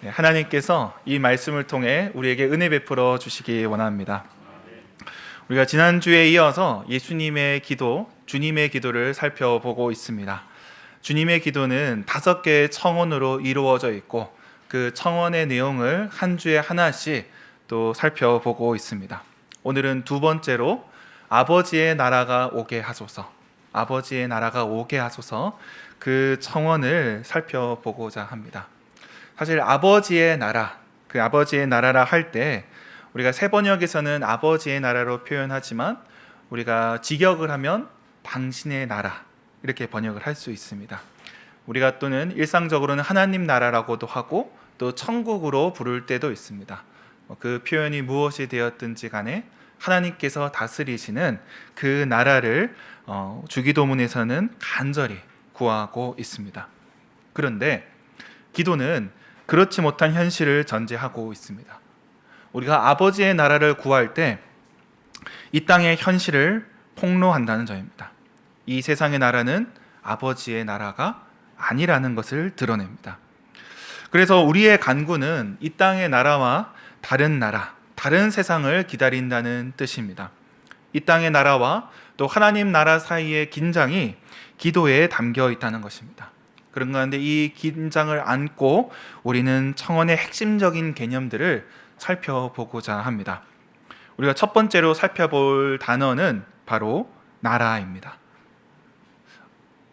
하나님께서 이 말씀을 통해 우리에게 은혜 베풀어 주시기 원합니다. 우리가 지난주에 이어서 예수님의 기도, 주님의 기도를 살펴보고 있습니다. 주님의 기도는 5개의 청원으로 이루어져 있고 그 청원의 내용을 한 주에 하나씩 또 살펴보고 있습니다. 오늘은 두 번째로 아버지의 나라가 오게 하소서, 아버지의 나라가 오게 하소서, 그 청원을 살펴보고자 합니다. 사실 아버지의 나라, 그 아버지의 나라라 할 때 우리가 세번역에서는 아버지의 나라로 표현하지만 우리가 직역을 하면 당신의 나라 이렇게 번역을 할 수 있습니다. 우리가 또는 일상적으로는 하나님 나라라고도 하고 또 천국으로 부를 때도 있습니다. 그 표현이 무엇이 되었든지 간에 하나님께서 다스리시는 그 나라를 주기도문에서는 간절히 구하고 있습니다. 그런데 기도는 그렇지 못한 현실을 전제하고 있습니다. 우리가 아버지의 나라를 구할 때 이 땅의 현실을 폭로한다는 점입니다. 이 세상의 나라는 아버지의 나라가 아니라는 것을 드러냅니다. 그래서 우리의 간구는 이 땅의 나라와 다른 나라, 다른 세상을 기다린다는 뜻입니다. 이 땅의 나라와 또 하나님 나라 사이의 긴장이 기도에 담겨 있다는 것입니다. 그런 가운데 이 긴장을 안고 우리는 청원의 핵심적인 개념들을 살펴보고자 합니다. 우리가 첫 번째로 살펴볼 단어는 바로 나라입니다.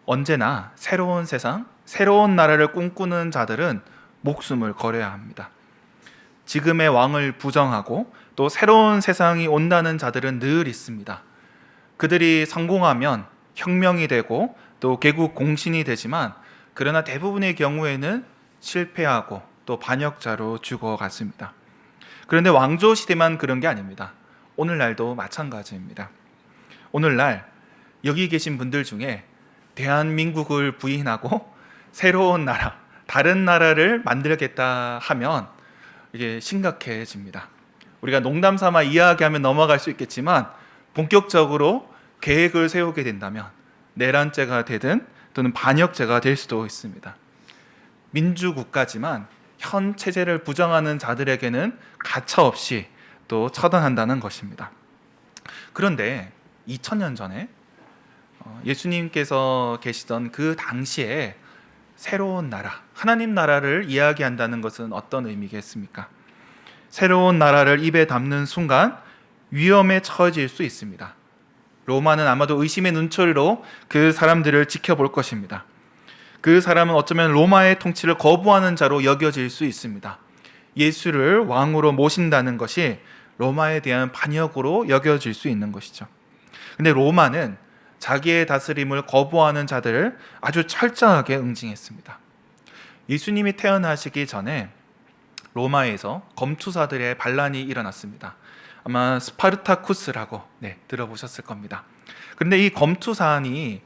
언제나 새로운 세상, 새로운 나라를 꿈꾸는 자들은 목숨을 걸어야 합니다. 지금의 왕을 부정하고 또 새로운 세상이 온다는 자들은 늘 있습니다. 그들이 성공하면 혁명이 되고 또 개국 공신이 되지만 그러나 대부분의 경우에는 실패하고 또 반역자로 죽어갔습니다. 그런데 왕조 시대만 그런 게 아닙니다. 오늘날도 마찬가지입니다. 오늘날 여기 계신 분들 중에 대한민국을 부인하고 새로운 나라, 다른 나라를 만들겠다 하면 이게 심각해집니다. 우리가 농담 삼아 이야기하면 넘어갈 수 있겠지만 본격적으로 계획을 세우게 된다면 내란죄가 되든 또는 반역죄가 될 수도 있습니다. 민주국가지만 현 체제를 부정하는 자들에게는 가차없이 또 처단한다는 것입니다. 그런데 2000년 전에 예수님께서 계시던 그 당시에 새로운 나라, 하나님 나라를 이야기한다는 것은 어떤 의미겠습니까? 새로운 나라를 입에 담는 순간 위험에 처해질 수 있습니다. 로마는 아마도 의심의 눈초리로 그 사람들을 지켜볼 것입니다. 그 사람은 어쩌면 로마의 통치를 거부하는 자로 여겨질 수 있습니다. 예수를 왕으로 모신다는 것이 로마에 대한 반역으로 여겨질 수 있는 것이죠. 근데 로마는 자기의 다스림을 거부하는 자들을 아주 철저하게 응징했습니다. 예수님이 태어나시기 전에 로마에서 검투사들의 반란이 일어났습니다. 아마 스파르타쿠스라고 들어보셨을 겁니다. 그런데 이 검투사들이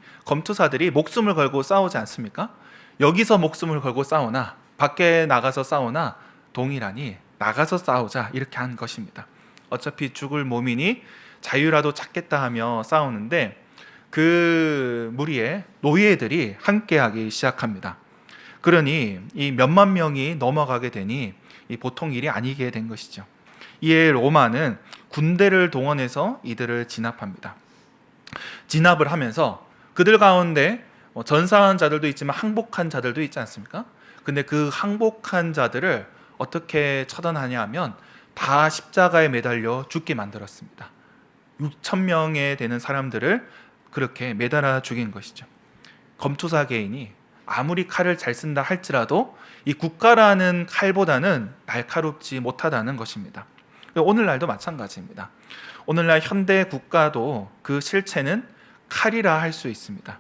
목숨을 걸고 싸우지 않습니까? 여기서 목숨을 걸고 싸우나 밖에 나가서 싸우나 동일하니 나가서 싸우자 이렇게 한 것입니다. 어차피 죽을 몸이니 자유라도 찾겠다 하며 싸우는데 그 무리의 노예들이 함께하기 시작합니다. 그러니 이 몇만 명이 넘어가게 되니 이 보통 일이 아니게 된 것이죠. 이에 로마는 군대를 동원해서 이들을 진압합니다. 진압을 하면서 그들 가운데 전사한 자들도 있지만 항복한 자들도 있지 않습니까? 근데 그 항복한 자들을 어떻게 처단하냐 하면 다 십자가에 매달려 죽게 만들었습니다. 6,000명에 되는 사람들을 그렇게 매달아 죽인 것이죠. 검투사 개인이 아무리 칼을 잘 쓴다 할지라도 이 국가라는 칼보다는 날카롭지 못하다는 것입니다. 오늘날도 마찬가지입니다. 오늘날 현대 국가도 그 실체는 칼이라 할 수 있습니다.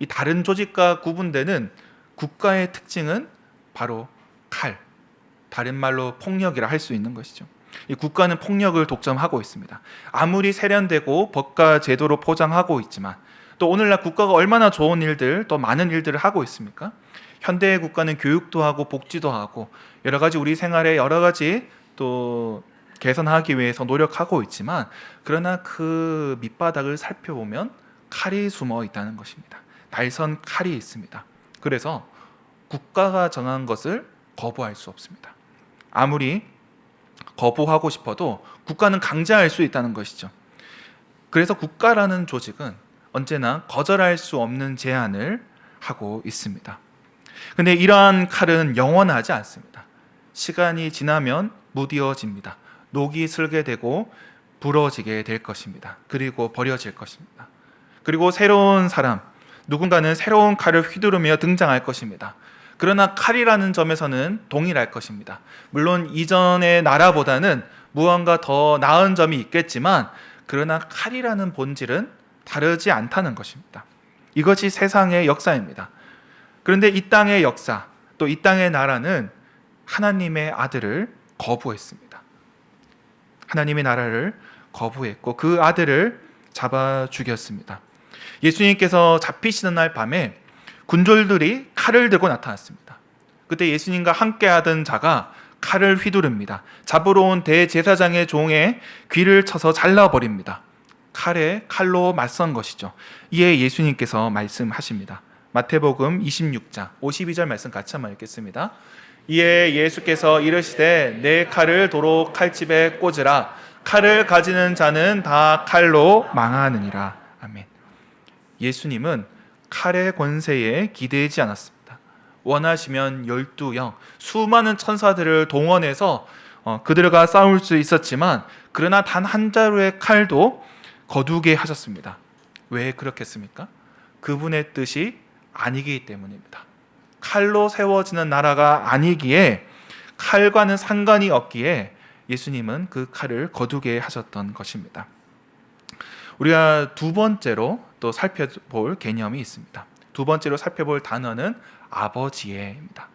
이 다른 조직과 구분되는 국가의 특징은 바로 칼, 다른 말로 폭력이라 할 수 있는 것이죠. 이 국가는 폭력을 독점하고 있습니다. 아무리 세련되고 법과 제도로 포장하고 있지만 또 오늘날 국가가 얼마나 좋은 일들, 또 많은 일들을 하고 있습니까? 현대의 국가는 교육도 하고 복지도 하고 여러 가지 우리 생활에 여러 가지 또 개선하기 위해서 노력하고 있지만 그러나 그 밑바닥을 살펴보면 칼이 숨어 있다는 것입니다. 날선 칼이 있습니다. 그래서 국가가 정한 것을 거부할 수 없습니다. 아무리 거부하고 싶어도 국가는 강제할 수 있다는 것이죠. 그래서 국가라는 조직은 언제나 거절할 수 없는 제한을 하고 있습니다. 근데 이러한 칼은 영원하지 않습니다. 시간이 지나면 무뎌집니다. 녹이 슬게 되고 부러지게 될 것입니다. 그리고 버려질 것입니다. 그리고 새로운 사람, 누군가는 새로운 칼을 휘두르며 등장할 것입니다. 그러나 칼이라는 점에서는 동일할 것입니다. 물론 이전의 나라보다는 무언가 더 나은 점이 있겠지만 그러나 칼이라는 본질은 다르지 않다는 것입니다. 이것이 세상의 역사입니다. 그런데 이 땅의 역사, 또 이 땅의 나라는 하나님의 아들을 거부했습니다. 하나님의 나라를 거부했고 그 아들을 잡아 죽였습니다. 예수님께서 잡히시는 날 밤에 군졸들이 칼을 들고 나타났습니다. 그때 예수님과 함께하던 자가 칼을 휘두릅니다. 잡으러 온 대제사장의 종의 귀를 쳐서 잘라버립니다. 칼로 맞선 것이죠. 이에 예수님께서 말씀하십니다. 마태복음 26장 52절 말씀 같이 한번 읽겠습니다. 이에 예수께서 이르시되 내 칼을 도로 칼집에 꽂으라. 칼을 가지는 자는 다 칼로 망하느니라. 아멘. 예수님은 칼의 권세에 기대지 않았습니다. 원하시면 12영, 수많은 천사들을 동원해서 그들과 싸울 수 있었지만 그러나 단 한 자루의 칼도 거두게 하셨습니다. 왜 그렇겠습니까? 그분의 뜻이 아니기 때문입니다. 칼로 세워지는 나라가 아니기에 칼과는 상관이 없기에 예수님은 그 칼을 거두게 하셨던 것입니다. 우리가 두 번째로 또 살펴볼 개념이 있습니다. 두 번째로 살펴볼 단어는 아버지에입니다.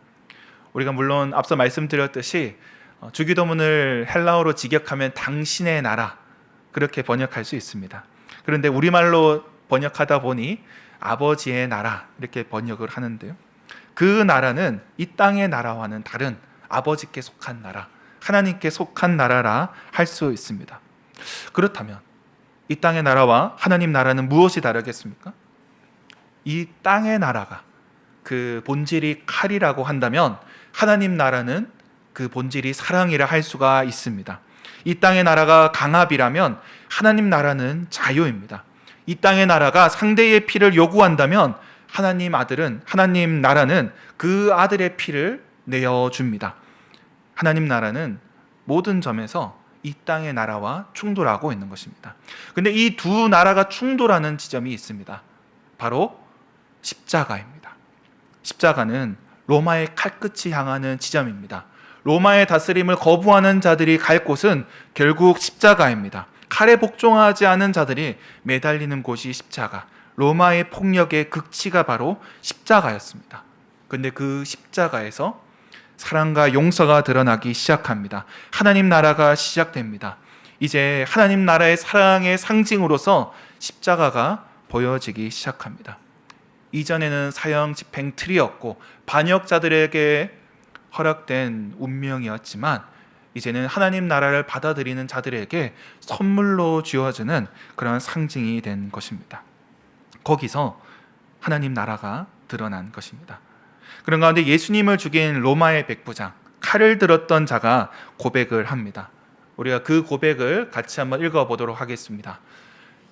우리가 물론 앞서 말씀드렸듯이 주기도문을 헬라어로 직역하면 당신의 나라 그렇게 번역할 수 있습니다. 그런데 우리말로 번역하다 보니 아버지의 나라 이렇게 번역을 하는데요. 그 나라는 이 땅의 나라와는 다른 아버지께 속한 나라, 하나님께 속한 나라라 할 수 있습니다. 그렇다면 이 땅의 나라와 하나님 나라는 무엇이 다르겠습니까? 이 땅의 나라가 그 본질이 칼이라고 한다면 하나님 나라는 그 본질이 사랑이라 할 수가 있습니다. 이 땅의 나라가 강압이라면 하나님 나라는 자유입니다. 이 땅의 나라가 상대의 피를 요구한다면 하나님 나라는 그 아들의 피를 내어줍니다. 하나님 나라는 모든 점에서 이 땅의 나라와 충돌하고 있는 것입니다. 그런데 이 두 나라가 충돌하는 지점이 있습니다. 바로 십자가입니다. 십자가는 로마의 칼끝이 향하는 지점입니다. 로마의 다스림을 거부하는 자들이 갈 곳은 결국 십자가입니다. 칼에 복종하지 않은 자들이 매달리는 곳이 십자가, 로마의 폭력의 극치가 바로 십자가였습니다. 그런데 그 십자가에서 사랑과 용서가 드러나기 시작합니다. 하나님 나라가 시작됩니다. 이제 하나님 나라의 사랑의 상징으로서 십자가가 보여지기 시작합니다. 이전에는 사형 집행 틀이었고 반역자들에게 허락된 운명이었지만 이제는 하나님 나라를 받아들이는 자들에게 선물로 주어지는 그런 상징이 된 것입니다. 거기서 하나님 나라가 드러난 것입니다. 그런 가운데 예수님을 죽인 로마의 백부장, 칼을 들었던 자가 고백을 합니다. 우리가 그 고백을 같이 한번 읽어보도록 하겠습니다.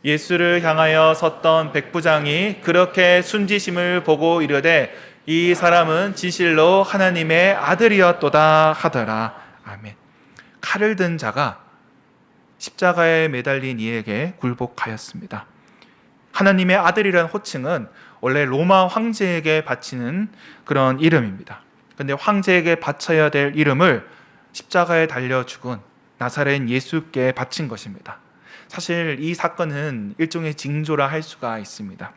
예수를 향하여 섰던 백부장이 그렇게 순지심을 보고 이르되 이 사람은 진실로 하나님의 아들이었도다 하더라. 아멘. 칼을 든 자가 십자가에 매달린 이에게 굴복하였습니다. 하나님의 아들이라는 호칭은 원래 로마 황제에게 바치는 그런 이름입니다. 그런데 황제에게 바쳐야 될 이름을 십자가에 달려 죽은 나사렛 예수께 바친 것입니다. 사실 이 사건은 일종의 징조라 할 수가 있습니다.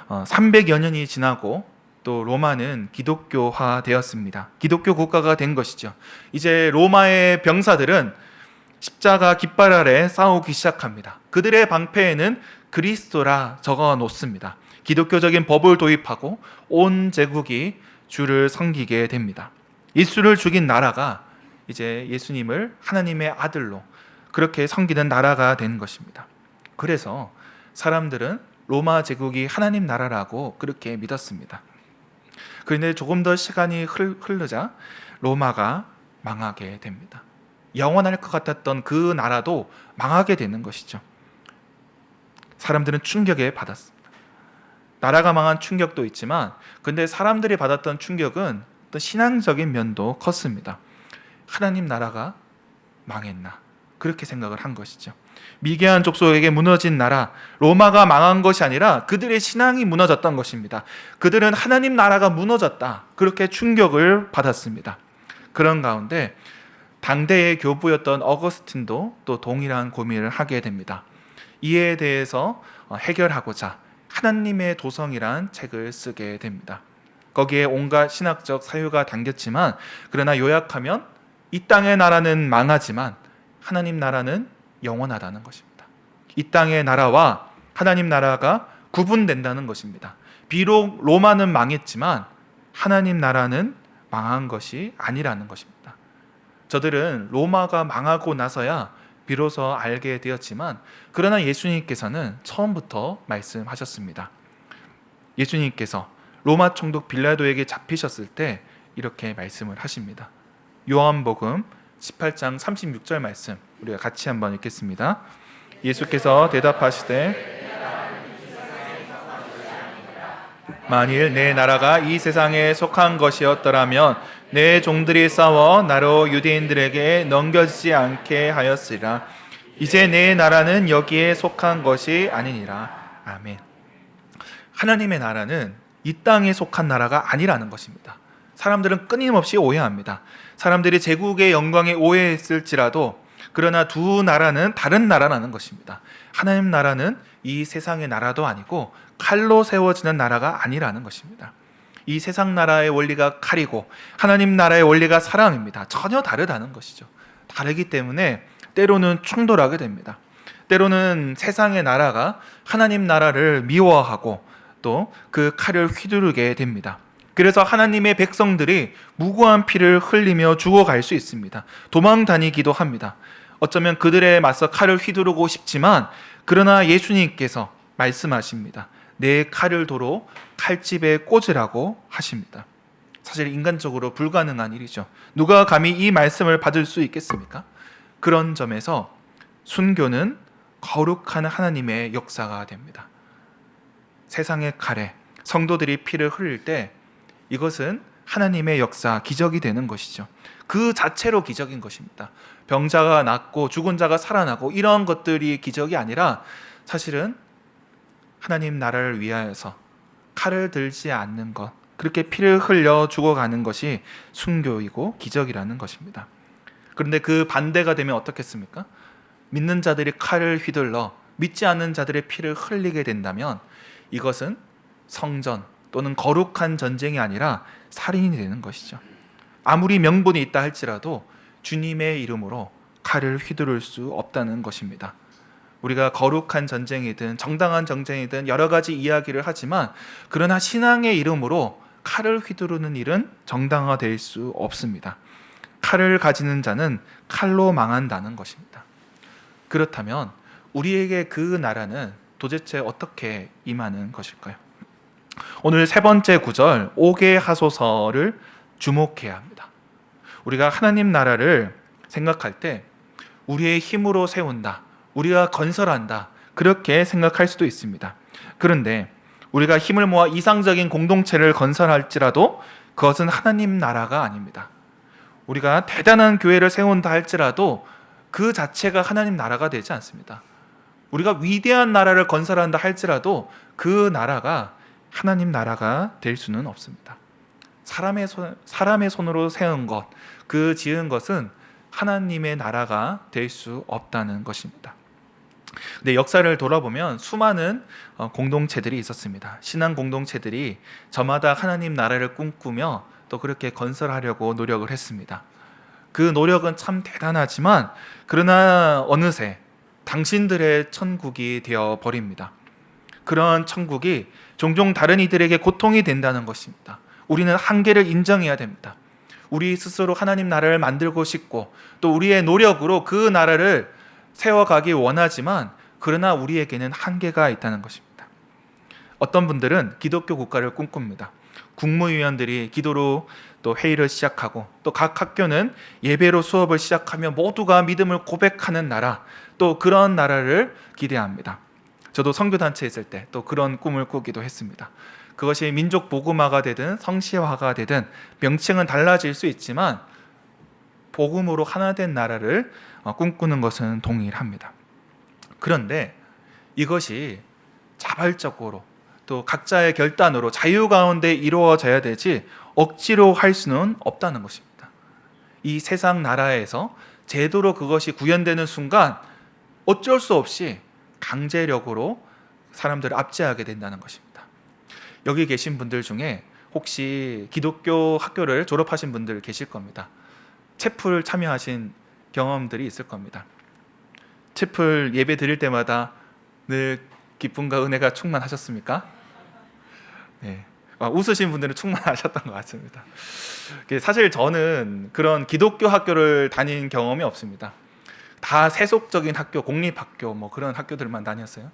300여 년이 지나고 또 로마는 기독교화 되었습니다. 기독교 국가가 된 것이죠. 이제 로마의 병사들은 십자가 깃발 아래 싸우기 시작합니다. 그들의 방패에는 그리스도라 적어 놓습니다. 기독교적인 법을 도입하고 온 제국이 주를 섬기게 됩니다. 예수를 죽인 나라가 이제 예수님을 하나님의 아들로 그렇게 섬기는 나라가 된 것입니다. 그래서 사람들은 로마 제국이 하나님 나라라고 그렇게 믿었습니다. 그런데 조금 더 시간이 흐르자 로마가 망하게 됩니다. 영원할 것 같았던 그 나라도 망하게 되는 것이죠. 사람들은 충격에 받았습니다. 나라가 망한 충격도 있지만, 근데 사람들이 받았던 충격은 또 신앙적인 면도 컸습니다. 하나님 나라가 망했나, 그렇게 생각을 한 것이죠. 미개한 족속에게 무너진 나라, 로마가 망한 것이 아니라 그들의 신앙이 무너졌던 것입니다. 그들은 하나님 나라가 무너졌다, 그렇게 충격을 받았습니다. 그런 가운데 당대의 교부였던 어거스틴도 또 동일한 고민을 하게 됩니다. 이에 대해서 해결하고자 하나님의 도성이란 책을 쓰게 됩니다. 거기에 온갖 신학적 사유가 담겼지만, 그러나 요약하면 이 땅의 나라는 망하지만 하나님 나라는 영원하다는 것입니다. 이 땅의 나라와 하나님 나라가 구분된다는 것입니다. 비록 로마는 망했지만 하나님 나라는 망한 것이 아니라는 것입니다. 저들은 로마가 망하고 나서야 비로소 알게 되었지만, 그러나 예수님께서는 처음부터 말씀하셨습니다. 예수님께서 로마 총독 빌라도에게 잡히셨을 때 이렇게 말씀을 하십니다. 요한복음 18장 36절 말씀, 우리가 같이 한번 읽겠습니다. 예수께서 대답하시되 만일 내 나라가 이 세상에 속한 것이었더라면 내 종들이 싸워 나로 유대인들에게 넘겨지지 않게 하였으리라. 이제 내 나라는 여기에 속한 것이 아니니라. 아멘. 하나님의 나라는 이 땅에 속한 나라가 아니라는 것입니다. 사람들은 끊임없이 오해합니다. 사람들이 제국의 영광에 오해했을지라도, 그러나 두 나라는 다른 나라라는 것입니다. 하나님 나라는 이 세상의 나라도 아니고 칼로 세워지는 나라가 아니라는 것입니다. 이 세상 나라의 원리가 칼이고 하나님 나라의 원리가 사랑입니다. 전혀 다르다는 것이죠. 다르기 때문에 때로는 충돌하게 됩니다. 때로는 세상의 나라가 하나님 나라를 미워하고 또 그 칼을 휘두르게 됩니다. 그래서 하나님의 백성들이 무고한 피를 흘리며 죽어갈 수 있습니다. 도망 다니기도 합니다. 어쩌면 그들에 맞서 칼을 휘두르고 싶지만, 그러나 예수님께서 말씀하십니다. 내 칼을 도로 칼집에 꽂으라고 하십니다. 사실 인간적으로 불가능한 일이죠. 누가 감히 이 말씀을 받을 수 있겠습니까? 그런 점에서 순교는 거룩한 하나님의 역사가 됩니다. 세상의 칼에 성도들이 피를 흘릴 때 이것은 하나님의 역사, 기적이 되는 것이죠. 그 자체로 기적인 것입니다. 병자가 낫고 죽은 자가 살아나고 이런 것들이 기적이 아니라, 사실은 하나님 나라를 위하여서 칼을 들지 않는 것, 그렇게 피를 흘려 죽어가는 것이 순교이고 기적이라는 것입니다. 그런데 그 반대가 되면 어떻겠습니까? 믿는 자들이 칼을 휘둘러 믿지 않는 자들의 피를 흘리게 된다면 이것은 성전 또는 거룩한 전쟁이 아니라 살인이 되는 것이죠. 아무리 명분이 있다 할지라도 주님의 이름으로 칼을 휘두를 수 없다는 것입니다. 우리가 거룩한 전쟁이든 정당한 전쟁이든 여러 가지 이야기를 하지만, 그러나 신앙의 이름으로 칼을 휘두르는 일은 정당화될 수 없습니다. 칼을 가지는 자는 칼로 망한다는 것입니다. 그렇다면 우리에게 그 나라는 도대체 어떻게 임하는 것일까요? 오늘 세 번째 구절 오게 하소서를 주목해야 합니다. 우리가 하나님 나라를 생각할 때 우리의 힘으로 세운다, 우리가 건설한다, 그렇게 생각할 수도 있습니다. 그런데 우리가 힘을 모아 이상적인 공동체를 건설할지라도 그것은 하나님 나라가 아닙니다. 우리가 대단한 교회를 세운다 할지라도 그 자체가 하나님 나라가 되지 않습니다. 우리가 위대한 나라를 건설한다 할지라도 그 나라가 하나님 나라가 될 수는 없습니다. 사람의 손으로 세운 것, 그 지은 것은 하나님의 나라가 될 수 없다는 것입니다. 근데 역사를 돌아보면 수많은 공동체들이 있었습니다. 신앙 공동체들이 저마다 하나님 나라를 꿈꾸며 또 그렇게 건설하려고 노력을 했습니다. 그 노력은 참 대단하지만, 그러나 어느새 당신들의 천국이 되어 버립니다. 그런 천국이 종종 다른 이들에게 고통이 된다는 것입니다. 우리는 한계를 인정해야 됩니다. 우리 스스로 하나님 나라를 만들고 싶고 또 우리의 노력으로 그 나라를 세워가기 원하지만, 그러나 우리에게는 한계가 있다는 것입니다. 어떤 분들은 기독교 국가를 꿈꿉니다. 국무위원들이 기도로 또 회의를 시작하고 또 각 학교는 예배로 수업을 시작하며 모두가 믿음을 고백하는 나라, 또 그런 나라를 기대합니다. 저도 선교단체에 있을 때 또 그런 꿈을 꾸기도 했습니다. 그것이 민족 복음화가 되든 성시화가 되든 명칭은 달라질 수 있지만 복음으로 하나 된 나라를 꿈꾸는 것은 동일합니다. 그런데 이것이 자발적으로 또 각자의 결단으로 자유 가운데 이루어져야 되지 억지로 할 수는 없다는 것입니다. 이 세상 나라에서 제도로 그것이 구현되는 순간 어쩔 수 없이 강제력으로 사람들을 압제하게 된다는 것입니다. 여기 계신 분들 중에 혹시 기독교 학교를 졸업하신 분들 계실 겁니다. 채플 참여하신 경험들이 있을 겁니다. 채플 예배 드릴 때마다 늘 기쁨과 은혜가 충만하셨습니까? 네. 웃으신 분들은 충만하셨던 것 같습니다. 사실 저는 그런 기독교 학교를 다닌 경험이 없습니다. 다 세속적인 학교, 공립학교 뭐 그런 학교들만 다녔어요.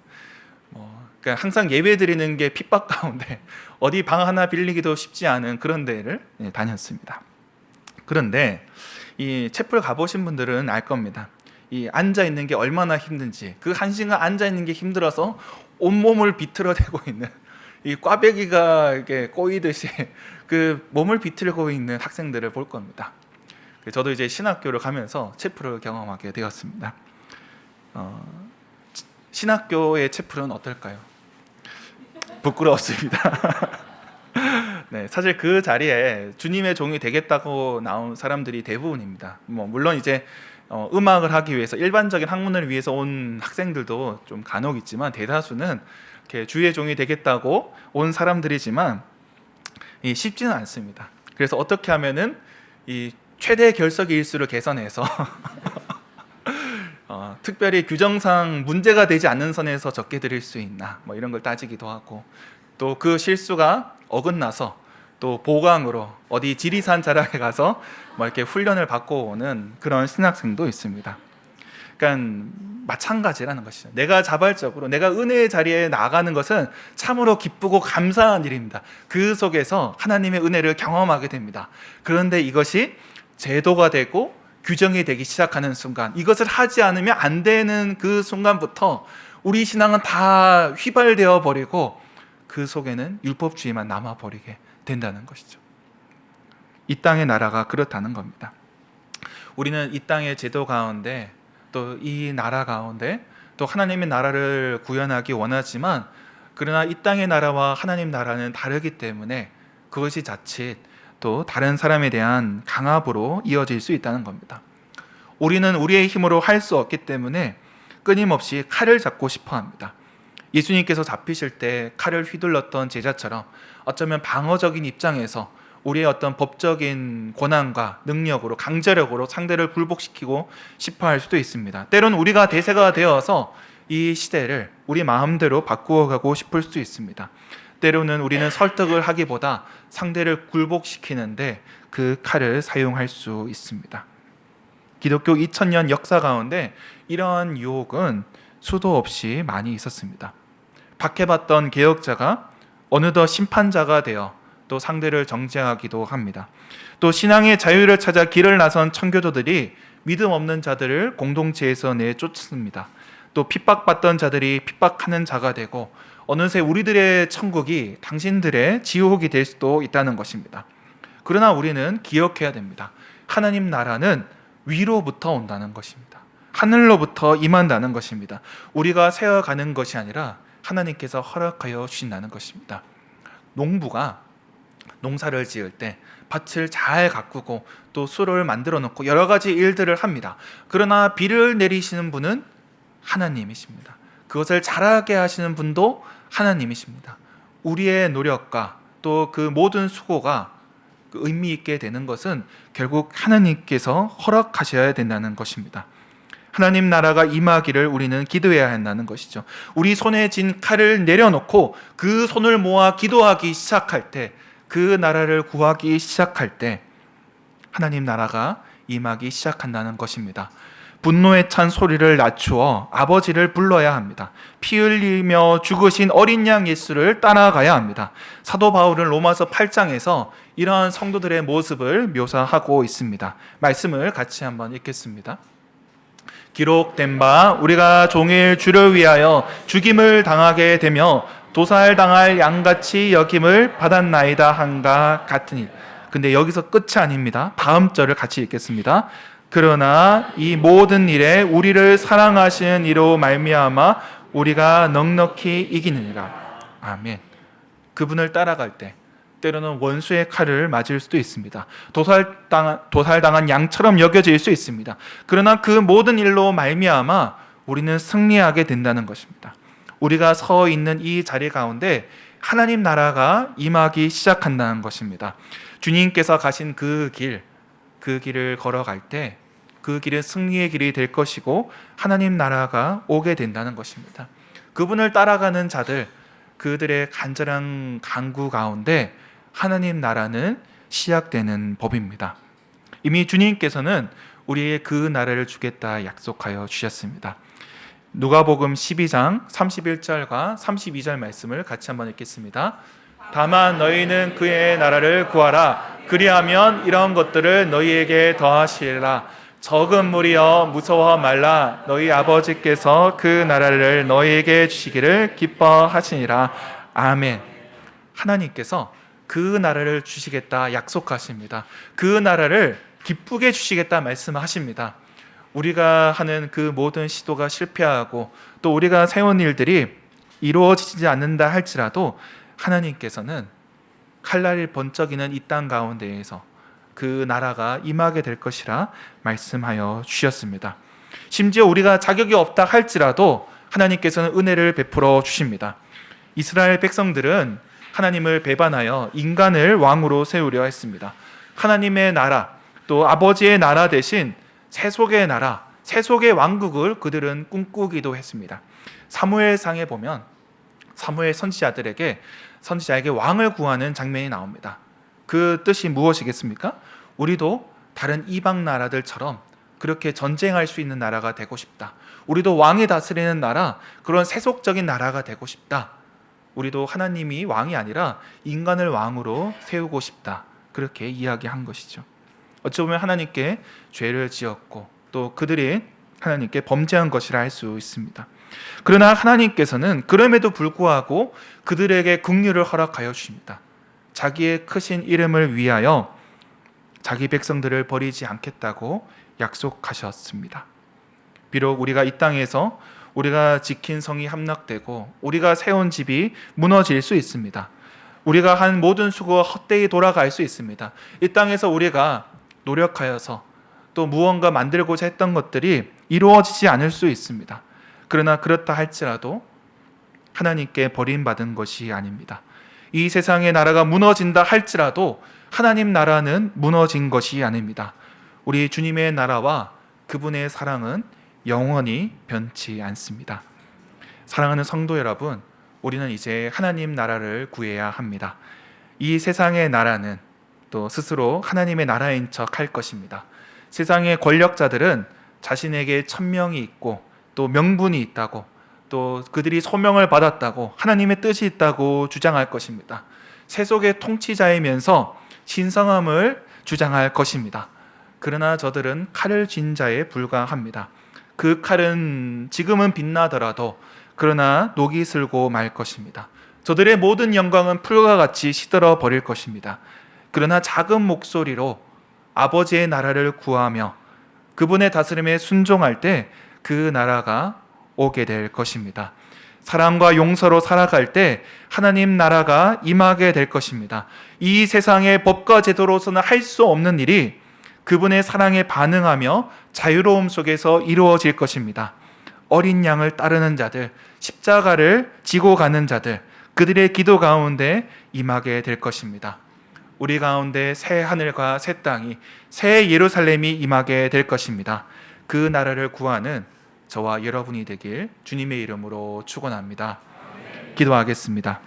그러니까 항상 예배 드리는 게 핍박 가운데 어디 방 하나 빌리기도 쉽지 않은 그런 데를 다녔습니다. 그런데 이 채플 가보신 분들은 알 겁니다. 이 앉아 있는 게 얼마나 힘든지, 그 한 시간 앉아 있는 게 힘들어서 온몸을 비틀어대고 있는 이 꽈배기가 이렇게 꼬이듯이 그 몸을 비틀고 있는 학생들을 볼 겁니다. 저도 이제 신학교를 가면서 채플을 경험하게 되었습니다. 신학교의 채플은 어떨까요? 부끄러웠습니다. 네, 사실 그 자리에 주님의 종이 되겠다고 나온 사람들이 대부분입니다. 물론 이제 음악을 하기 위해서 일반적인 학문을 위해서 온 학생들도 좀 간혹 있지만 대다수는 이렇게 주의 종이 되겠다고 온 사람들이지만 쉽지는 않습니다. 그래서 어떻게 하면은 이 최대 결석의 일수를 개선해서 특별히 규정상 문제가 되지 않는 선에서 적게 드릴 수 있나 뭐 이런 걸 따지기도 하고, 또 그 실수가 어긋나서 또 보강으로 어디 지리산 자락에 가서 뭐 이렇게 훈련을 받고 오는 그런 신학생도 있습니다. 그러니까 마찬가지라는 것이죠. 내가 자발적으로 내가 은혜의 자리에 나가는 것은 참으로 기쁘고 감사한 일입니다. 그 속에서 하나님의 은혜를 경험하게 됩니다. 그런데 이것이 제도가 되고 규정이 되기 시작하는 순간, 이것을 하지 않으면 안 되는 그 순간부터 우리 신앙은 다 휘발되어 버리고 그 속에는 율법주의만 남아버리게 된다는 것이죠. 이 땅의 나라가 그렇다는 겁니다. 우리는 이 땅의 제도 가운데 또 이 나라 가운데 또 하나님의 나라를 구현하기 원하지만, 그러나 이 땅의 나라와 하나님 나라는 다르기 때문에 그것이 자칫 또 다른 사람에 대한 강압으로 이어질 수 있다는 겁니다. 우리는 우리의 힘으로 할 수 없기 때문에 끊임없이 칼을 잡고 싶어 합니다. 예수님께서 잡히실 때 칼을 휘둘렀던 제자처럼 어쩌면 방어적인 입장에서 우리의 어떤 법적인 권한과 능력으로 강제력으로 상대를 굴복시키고 싶어 할 수도 있습니다. 때로는 우리가 대세가 되어서 이 시대를 우리 마음대로 바꾸어 가고 싶을 수도 있습니다. 때로는 우리는 설득을 하기보다 상대를 굴복시키는데 그 칼을 사용할 수 있습니다. 기독교 2000년 역사 가운데 이러한 유혹은 수도 없이 많이 있었습니다. 박해받던 개혁자가 어느덧 심판자가 되어 또 상대를 정죄하기도 합니다. 또 신앙의 자유를 찾아 길을 나선 청교도들이 믿음 없는 자들을 공동체에서 내쫓습니다. 또 핍박받던 자들이 핍박하는 자가 되고 어느새 우리들의 천국이 당신들의 지옥이 될 수도 있다는 것입니다. 그러나 우리는 기억해야 됩니다. 하나님 나라는 위로부터 온다는 것입니다. 하늘로부터 임한다는 것입니다. 우리가 세워가는 것이 아니라 하나님께서 허락하여 주신다는 것입니다. 농부가 농사를 지을 때 밭을 잘 가꾸고 또 수로를 만들어 놓고 여러 가지 일들을 합니다. 그러나 비를 내리시는 분은 하나님이십니다. 그것을 잘하게 하시는 분도 하나님이십니다. 우리의 노력과 또 그 모든 수고가 의미 있게 되는 것은 결국 하나님께서 허락하셔야 된다는 것입니다. 하나님 나라가 임하기를 우리는 기도해야 한다는 것이죠. 우리 손에 쥔 칼을 내려놓고 그 손을 모아 기도하기 시작할 때, 그 나라를 구하기 시작할 때 하나님 나라가 임하기 시작한다는 것입니다. 분노에 찬 소리를 낮추어 아버지를 불러야 합니다. 피 흘리며 죽으신 어린 양 예수를 따라가야 합니다. 사도 바울은 로마서 8장에서 이러한 성도들의 모습을 묘사하고 있습니다. 말씀을 같이 한번 읽겠습니다. 기록된 바 우리가 종일 주를 위하여 죽임을 당하게 되며 도살당할 양같이 여김을 받았나이다 한가 같으니. 근데 여기서 끝이 아닙니다. 다음 절을 같이 읽겠습니다. 그러나 이 모든 일에 우리를 사랑하시는 이로 말미암아 우리가 넉넉히 이기느니라. 아멘. 그분을 따라갈 때 때로는 원수의 칼을 맞을 수도 있습니다. 도살당한 양처럼 여겨질 수 있습니다. 그러나 그 모든 일로 말미암아 우리는 승리하게 된다는 것입니다. 우리가 서 있는 이 자리 가운데 하나님 나라가 임하기 시작한다는 것입니다. 주님께서 가신 그 길을 걸어갈 때 그 길은 승리의 길이 될 것이고 하나님 나라가 오게 된다는 것입니다. 그분을 따라가는 자들, 그들의 간절한 간구 가운데 하나님 나라는 시작되는 법입니다. 이미 주님께서는 우리의 그 나라를 주겠다 약속하여 주셨습니다. 누가복음 12장 31절과 32절 말씀을 같이 한번 읽겠습니다. 다만 너희는 그의 나라를 구하라. 그리하면 이런 것들을 너희에게 더하시리라. 적은 무리여 무서워 말라. 너희 아버지께서 그 나라를 너희에게 주시기를 기뻐하시니라. 아멘. 하나님께서 그 나라를 주시겠다 약속하십니다. 그 나라를 기쁘게 주시겠다 말씀하십니다. 우리가 하는 그 모든 시도가 실패하고 또 우리가 세운 일들이 이루어지지 않는다 할지라도 하나님께서는 칼날이 번쩍이는 이 땅 가운데에서 그 나라가 임하게 될 것이라 말씀하여 주셨습니다. 심지어 우리가 자격이 없다 할지라도 하나님께서는 은혜를 베풀어 주십니다. 이스라엘 백성들은 하나님을 배반하여 인간을 왕으로 세우려 했습니다. 하나님의 나라, 또 아버지의 나라 대신 세속의 나라, 세속의 왕국을 그들은 꿈꾸기도 했습니다. 사무엘상에 보면 사무엘 선지자에게 왕을 구하는 장면이 나옵니다. 그 뜻이 무엇이겠습니까? 우리도 다른 이방 나라들처럼 그렇게 전쟁할 수 있는 나라가 되고 싶다. 우리도 왕이 다스리는 나라, 그런 세속적인 나라가 되고 싶다. 우리도 하나님이 왕이 아니라 인간을 왕으로 세우고 싶다. 그렇게 이야기한 것이죠. 어찌 보면 하나님께 죄를 지었고 또 그들이 하나님께 범죄한 것이라 할 수 있습니다. 그러나 하나님께서는 그럼에도 불구하고 그들에게 긍휼을 허락하여 주십니다. 자기의 크신 이름을 위하여 자기 백성들을 버리지 않겠다고 약속하셨습니다. 비록 우리가 이 땅에서 우리가 지킨 성이 함락되고 우리가 세운 집이 무너질 수 있습니다. 우리가 한 모든 수고가 헛되이 돌아갈 수 있습니다. 이 땅에서 우리가 노력하여서 또 무언가 만들고자 했던 것들이 이루어지지 않을 수 있습니다. 그러나 그렇다 할지라도 하나님께 버림받은 것이 아닙니다. 이 세상의 나라가 무너진다 할지라도 하나님 나라는 무너진 것이 아닙니다. 우리 주님의 나라와 그분의 사랑은 영원히 변치 않습니다. 사랑하는 성도 여러분, 우리는 이제 하나님 나라를 구해야 합니다. 이 세상의 나라는 또 스스로 하나님의 나라인 척 할 것입니다. 세상의 권력자들은 자신에게 천명이 있고 또 명분이 있다고 또 그들이 소명을 받았다고 하나님의 뜻이 있다고 주장할 것입니다. 세속의 통치자이면서 신성함을 주장할 것입니다. 그러나 저들은 칼을 쥔 자에 불과합니다. 그 칼은 지금은 빛나더라도 그러나 녹이 슬고 말 것입니다. 저들의 모든 영광은 풀과 같이 시들어 버릴 것입니다. 그러나 작은 목소리로 아버지의 나라를 구하며 그분의 다스림에 순종할 때 그 나라가 오게 될 것입니다. 사랑과 용서로 살아갈 때 하나님 나라가 임하게 될 것입니다. 이 세상의 법과 제도로서는 할 수 없는 일이 그분의 사랑에 반응하며 자유로움 속에서 이루어질 것입니다. 어린 양을 따르는 자들, 십자가를 지고 가는 자들, 그들의 기도 가운데 임하게 될 것입니다. 우리 가운데 새 하늘과 새 땅이, 새 예루살렘이 임하게 될 것입니다. 그 나라를 구하는 저와 여러분이 되길 주님의 이름으로 축원합니다. 기도하겠습니다.